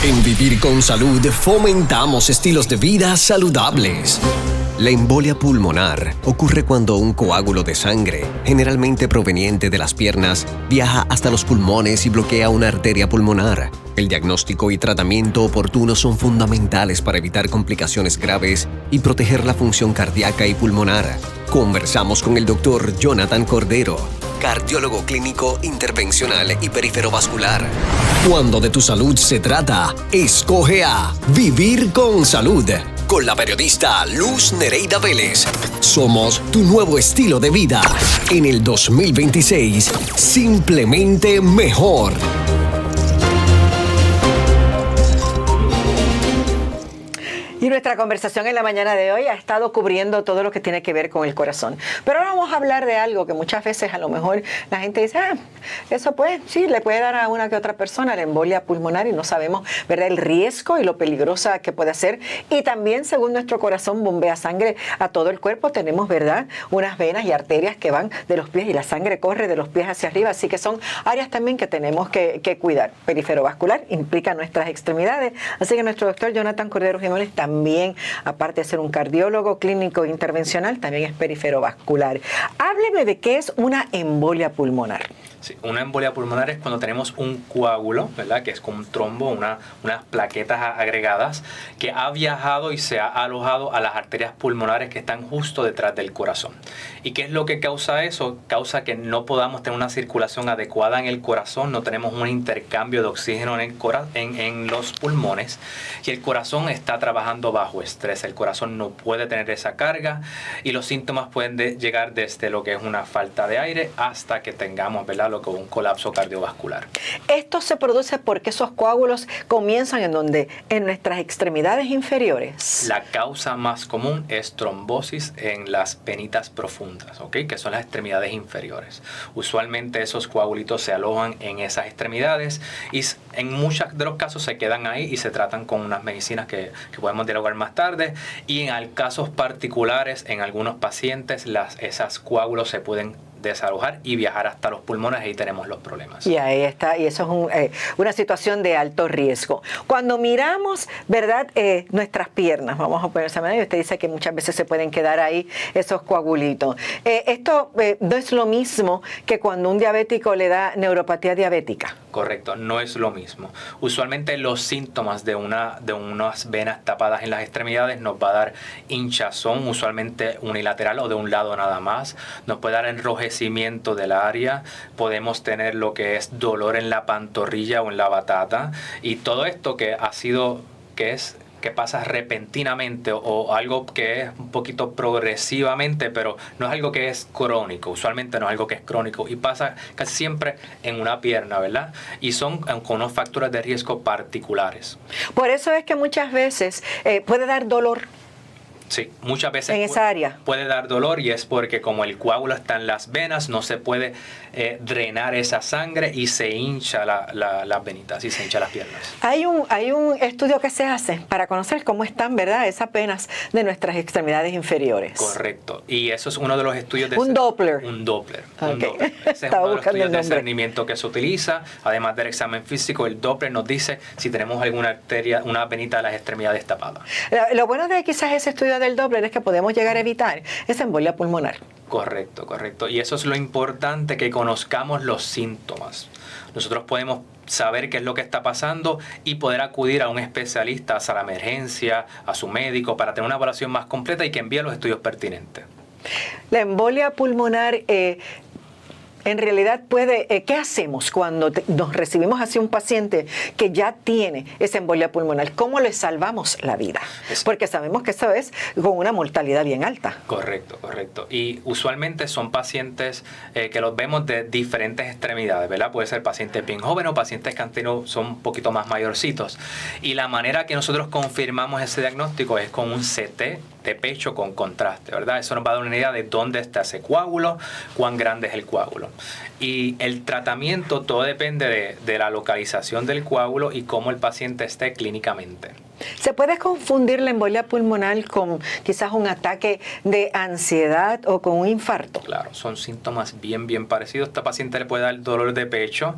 En Vivir con Salud fomentamos estilos de vida saludables. La embolia pulmonar ocurre cuando un coágulo de sangre, generalmente proveniente de las piernas, viaja hasta los pulmones y bloquea una arteria pulmonar. El diagnóstico y tratamiento oportuno son fundamentales para evitar complicaciones graves y proteger la función cardíaca y pulmonar. Conversamos con el Dr. Jonathan Cordero, cardiólogo clínico intervencional y periferovascular. Cuando de tu salud se trata, escoge a Vivir con Salud, con la periodista Luz Nereida Vélez. Somos tu nuevo estilo de vida. En el 2026, simplemente mejor. Y nuestra conversación en la mañana de hoy ha estado cubriendo todo lo que tiene que ver con el corazón. Pero ahora vamos a hablar de algo que muchas veces a lo mejor la gente dice, eso pues sí, le puede dar a una que otra persona la embolia pulmonar y no sabemos, ¿verdad?, el riesgo y lo peligrosa que puede ser. Y también, según nuestro corazón bombea sangre a todo el cuerpo, tenemos, ¿verdad?, unas venas y arterias que van de los pies y la sangre corre de los pies hacia arriba. Así que son áreas también que tenemos que cuidar. Periferovascular implica nuestras extremidades. Así que nuestro doctor Jonathan Cordero Jiménez también, aparte de ser un cardiólogo clínico intervencional, también es periferovascular. Hábleme de qué es una embolia pulmonar. Sí, una embolia pulmonar es cuando tenemos un coágulo, ¿verdad?, que es como un trombo, unas plaquetas agregadas que ha viajado y se ha alojado a las arterias pulmonares que están justo detrás del corazón. ¿Y qué es lo que causa eso? Causa que no podamos tener una circulación adecuada en el corazón, no tenemos un intercambio de oxígeno en los pulmones y el corazón está trabajando bajo estrés. El corazón no puede tener esa carga y los síntomas pueden llegar desde lo que es una falta de aire hasta que tengamos, ¿verdad?, lo que es un colapso cardiovascular. Esto se produce porque esos coágulos comienzan ¿en dónde? En nuestras extremidades inferiores. La causa más común es trombosis en las venitas profundas, ¿ok?, que son las extremidades inferiores. Usualmente esos coagulitos se alojan en esas extremidades y en muchos de los casos se quedan ahí y se tratan con unas medicinas que podemos dialogar más tarde. Y en casos particulares, en algunos pacientes, esas coágulos se pueden desalojar y viajar hasta los pulmones, ahí tenemos los problemas. Y ahí está, y eso es una situación de alto riesgo. Cuando miramos, ¿verdad?, nuestras piernas, vamos a poner esa manera, y usted dice que muchas veces se pueden quedar ahí esos coagulitos. Esto no es lo mismo que cuando un diabético le da neuropatía diabética. Correcto, no es lo mismo. Usualmente los síntomas de unas venas tapadas en las extremidades nos va a dar hinchazón, usualmente unilateral o de un lado nada más. Nos puede dar enrojecimiento del área, podemos tener lo que es dolor en la pantorrilla o en la batata, y todo esto que pasa repentinamente o algo que es un poquito progresivamente, pero no es algo que es crónico, usualmente no es algo que es crónico y pasa casi siempre en una pierna, ¿verdad? Y son con unos factores de riesgo particulares. Por eso es que muchas veces puede dar dolor. Sí, muchas veces en esa área puede dar dolor y es porque como el coágulo está en las venas, no se puede drenar esa sangre y se hincha las venitas y se hincha las piernas. Hay un estudio que se hace para conocer cómo están, ¿verdad?, esas venas de nuestras extremidades inferiores. Correcto. Y eso es uno de los estudios de... Un Doppler. Un Doppler. Okay. Un Doppler. Ese es uno de los estudios de discernimiento que se utiliza. Además del examen físico, el Doppler nos dice si tenemos alguna arteria, una venita de las extremidades tapada. Lo bueno de quizás ese estudio del Doppler es que podemos llegar a evitar esa embolia pulmonar. Correcto, correcto. Y eso es lo importante, que conozcamos los síntomas. Nosotros podemos saber qué es lo que está pasando y poder acudir a un especialista, a la emergencia, a su médico, para tener una evaluación más completa y que envíe los estudios pertinentes. La embolia pulmonar en realidad ¿qué hacemos cuando nos recibimos hacia un paciente que ya tiene esa embolia pulmonar? ¿Cómo le salvamos la vida? Porque sabemos que eso es con una mortalidad bien alta. Correcto, correcto. Y usualmente son pacientes que los vemos de diferentes extremidades, ¿verdad? Puede ser pacientes bien jóvenes o pacientes que son un poquito más mayorcitos. Y la manera que nosotros confirmamos ese diagnóstico es con un CT de pecho con contraste, ¿verdad? Eso nos va a dar una idea de dónde está ese coágulo, cuán grande es el coágulo. Y el tratamiento todo depende de la localización del coágulo y cómo el paciente esté clínicamente. ¿Se puede confundir la embolia pulmonar con quizás un ataque de ansiedad o con un infarto? Claro, son síntomas bien parecidos. Esta paciente le puede dar dolor de pecho,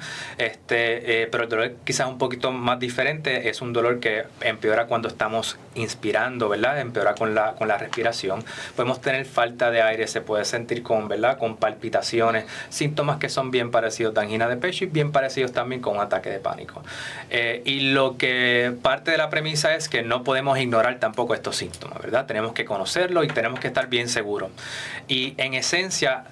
pero el dolor quizás un poquito más diferente. Es un dolor que empeora cuando estamos inspirando, ¿verdad? Empeora con la respiración. Podemos tener falta de aire, se puede sentir ¿verdad? Con palpitaciones, síntomas que son bien parecidos de angina de pecho y bien parecidos también con un ataque de pánico. Y lo que parte de la premisa es que no podemos ignorar tampoco estos síntomas, ¿verdad? Tenemos que conocerlos y tenemos que estar bien seguros. Y en esencia,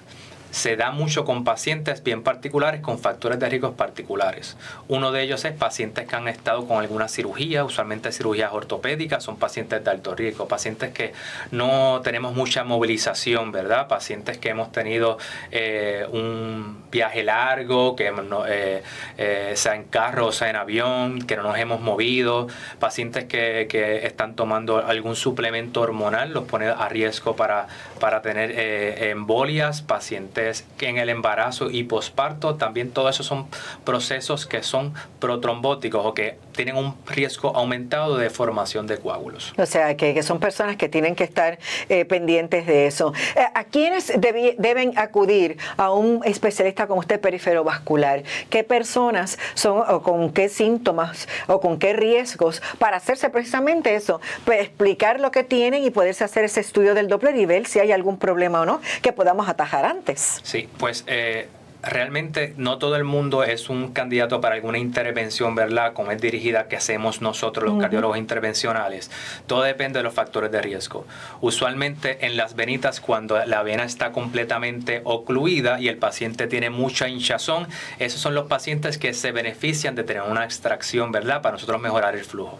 se da mucho con pacientes bien particulares con factores de riesgo particulares. Uno de ellos es pacientes que han estado con alguna cirugía, usualmente cirugías ortopédicas, son pacientes de alto riesgo, pacientes que no tenemos mucha movilización, ¿verdad? Pacientes que hemos tenido un viaje largo, que sea en carro o sea en avión, que no nos hemos movido, pacientes que están tomando algún suplemento hormonal, los pone a riesgo para tener embolias, pacientes que en el embarazo y posparto, también todo eso son procesos que son protrombóticos o que tienen un riesgo aumentado de formación de coágulos. O sea, que son personas que tienen que estar pendientes de eso. ¿A quiénes deben acudir a un especialista como usted periferovascular? ¿Qué personas son o con qué síntomas o con qué riesgos para hacerse precisamente eso? Pues explicar lo que tienen y poderse hacer ese estudio del Doppler y ver si hay algún problema o no que podamos atajar antes. Sí, pues realmente no todo el mundo es un candidato para alguna intervención, ¿verdad? Como es dirigida que hacemos nosotros los cardiólogos intervencionales. Todo depende de los factores de riesgo. Usualmente en las venitas, cuando la vena está completamente ocluida y el paciente tiene mucha hinchazón, esos son los pacientes que se benefician de tener una extracción, ¿verdad? Para nosotros mejorar el flujo.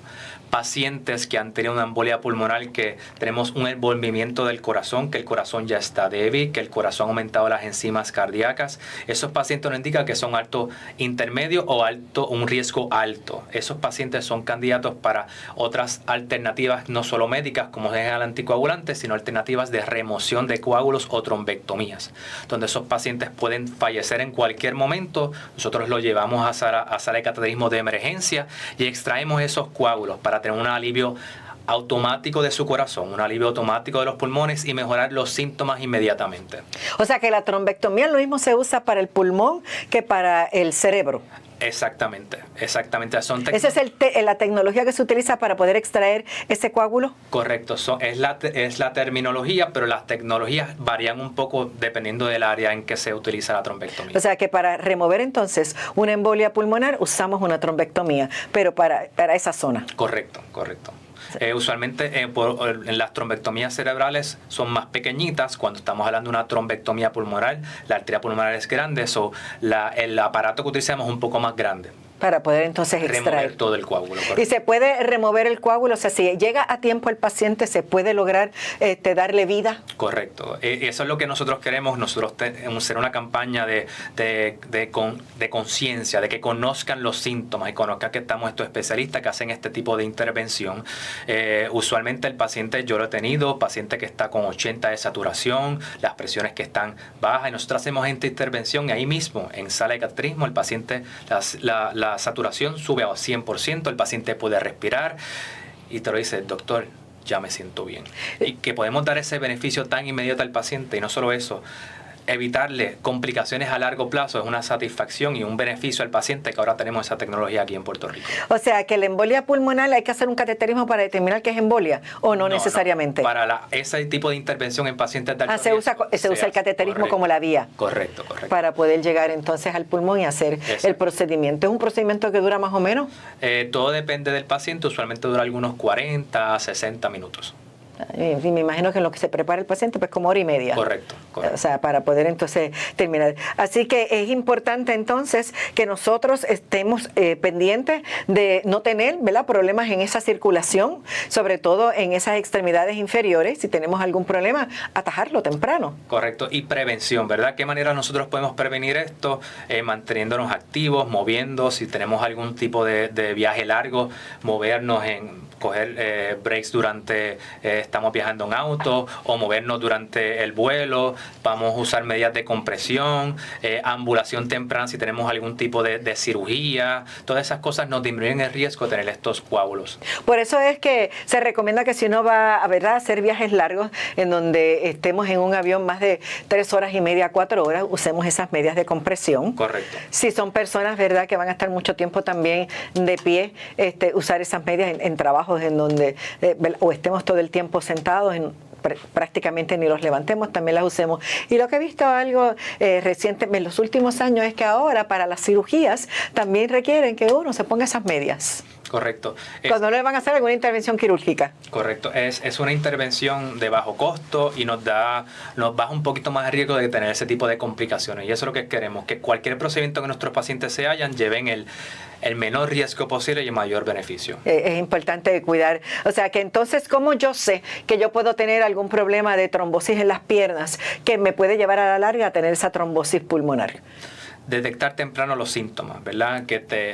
Pacientes que han tenido una embolia pulmonar, que tenemos un envolvimiento del corazón, que el corazón ya está débil, que el corazón ha aumentado las enzimas cardíacas. Esos pacientes nos indican que son alto intermedio o alto, un riesgo alto. Esos pacientes son candidatos para otras alternativas, no solo médicas como es el anticoagulante, sino alternativas de remoción de coágulos o trombectomías, donde esos pacientes pueden fallecer en cualquier momento. Nosotros los llevamos a sala de cateterismo de emergencia y extraemos esos coágulos para tener un alivio automático de su corazón, un alivio automático de los pulmones y mejorar los síntomas inmediatamente. O sea que la trombectomía lo mismo se usa para el pulmón que para el cerebro. Exactamente. ¿Esa es la tecnología que se utiliza para poder extraer ese coágulo? Correcto, es la terminología, pero las tecnologías varían un poco dependiendo del área en que se utiliza la trombectomía. O sea que para remover entonces una embolia pulmonar usamos una trombectomía, pero para esa zona. Correcto. Usualmente en las trombectomías cerebrales son más pequeñitas. Cuando estamos hablando de una trombectomía pulmonar, la arteria pulmonar es grande, el aparato que utilizamos es un poco más grande. Para poder entonces extraer remover todo el coágulo. Correcto. Y se puede remover el coágulo, o sea, si llega a tiempo el paciente, ¿se puede lograr darle vida? Correcto. Eso es lo que nosotros queremos. Nosotros hacer una campaña de conciencia, de que conozcan los síntomas y conozcan que estamos estos especialistas que hacen este tipo de intervención. Usualmente el paciente, yo lo he tenido, paciente que está con 80 de saturación, las presiones que están bajas, y nosotros hacemos esta intervención y ahí mismo, en sala de cateterismo, el paciente, la saturación sube a 100%, el paciente puede respirar y te lo dice, doctor, ya me siento bien. Y que podemos dar ese beneficio tan inmediato al paciente, y no solo eso, evitarle complicaciones a largo plazo es una satisfacción y un beneficio al paciente que ahora tenemos esa tecnología aquí en Puerto Rico. O sea, que la embolia pulmonar hay que hacer un cateterismo para determinar qué es embolia o no necesariamente. No. Para ese tipo de intervención en pacientes de alto riesgo, se usa el cateterismo, correcto, como la vía. Correcto. Para poder llegar entonces al pulmón y hacer el procedimiento. ¿Es un procedimiento que dura más o menos? Todo depende del paciente, usualmente dura algunos 40 a 60 minutos. Y me imagino que en lo que se prepara el paciente, pues como hora y media. Correcto. O sea, para poder entonces terminar. Así que es importante entonces que nosotros estemos pendientes de no tener, ¿verdad?, problemas en esa circulación, sobre todo en esas extremidades inferiores. Si tenemos algún problema, atajarlo temprano. Correcto. Y prevención, ¿verdad? ¿Qué manera nosotros podemos prevenir esto? Manteniéndonos activos, moviendo. Si tenemos algún tipo de viaje largo, movernos, coger breaks durante estamos viajando en auto o movernos durante el vuelo. Vamos a usar medidas de compresión, ambulación temprana si tenemos algún tipo de cirugía. Todas esas cosas nos disminuyen el riesgo de tener estos coágulos. Por eso es que se recomienda que si uno va a hacer viajes largos en donde estemos en un avión más de 3 horas y media, 4 horas, usemos esas medidas de compresión. Correcto. Si son personas, ¿verdad?, que van a estar mucho tiempo también de pie, usar esas medidas en trabajos en donde o estemos todo el tiempo sentados, prácticamente ni los levantemos, también las usemos. Y lo que he visto algo reciente en los últimos años es que ahora para las cirugías también requieren que uno se ponga esas medias. Correcto. Cuando no le van a hacer alguna intervención quirúrgica. Correcto. Es una intervención de bajo costo y nos baja un poquito más el riesgo de tener ese tipo de complicaciones. Y eso es lo que queremos, que cualquier procedimiento que nuestros pacientes se hagan, lleven el menor riesgo posible y el mayor beneficio. Es importante cuidar. O sea, que entonces, ¿cómo yo sé que yo puedo tener algún problema de trombosis en las piernas que me puede llevar a la larga a tener esa trombosis pulmonar? Detectar temprano los síntomas, ¿verdad?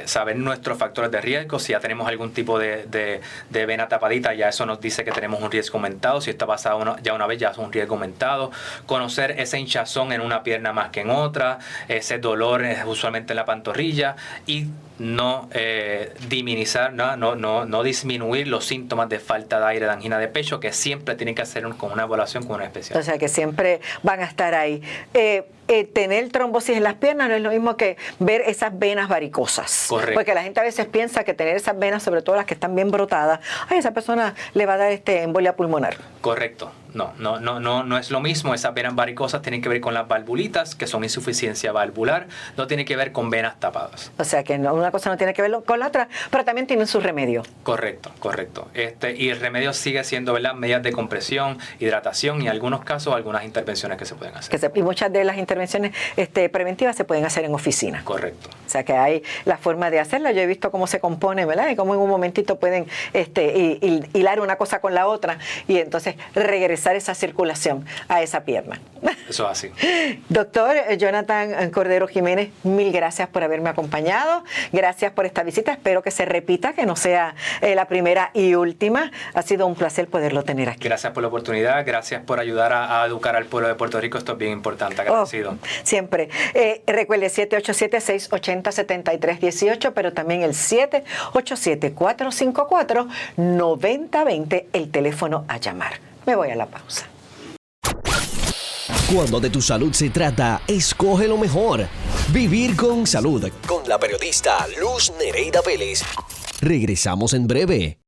Saber nuestros factores de riesgo. Si ya tenemos algún tipo de vena tapadita, ya eso nos dice que tenemos un riesgo aumentado. Si está pasado ya una vez, ya es un riesgo aumentado. Conocer ese hinchazón en una pierna más que en otra, ese dolor usualmente en la pantorrilla y no disminuir los síntomas de falta de aire, de angina de pecho, que siempre tienen que hacer con una evaluación con un especialista. O sea, que siempre van a estar ahí. Tener trombosis en las piernas no es lo mismo que ver esas venas varicosas. Correcto. Porque la gente a veces piensa que tener esas venas, sobre todo las que están bien brotadas, a esa persona le va a dar embolia pulmonar. Correcto. No es lo mismo. Esas venas varicosas tienen que ver con las valvulitas, que son insuficiencia valvular, no tiene que ver con venas tapadas. O sea que una cosa no tiene que ver con la otra, pero también tienen su remedio. Correcto. Y el remedio sigue siendo, ¿verdad?, medidas de compresión, hidratación y en algunos casos algunas intervenciones que se pueden hacer. Y muchas de las intervenciones preventivas se pueden hacer en oficina. Correcto. O sea que hay la forma de hacerla. Yo he visto cómo se compone, ¿verdad? Y cómo en un momentito pueden hilar una cosa con la otra y entonces regresar esa circulación a esa pierna. Eso es así. Doctor Jonathan Cordero Jiménez, mil gracias por haberme acompañado. Gracias por esta visita. Espero que se repita, que no sea la primera y última. Ha sido un placer poderlo tener aquí. Gracias por la oportunidad. Gracias por ayudar a educar al pueblo de Puerto Rico. Esto es bien importante. Agradecido. Siempre. Recuerde 787-680-7318, pero también el 787-454-9020, el teléfono a llamar. Me voy a la pausa. Cuando de tu salud se trata, escoge lo mejor. Vivir con salud. Con la periodista Luz Nereida Vélez. Regresamos en breve.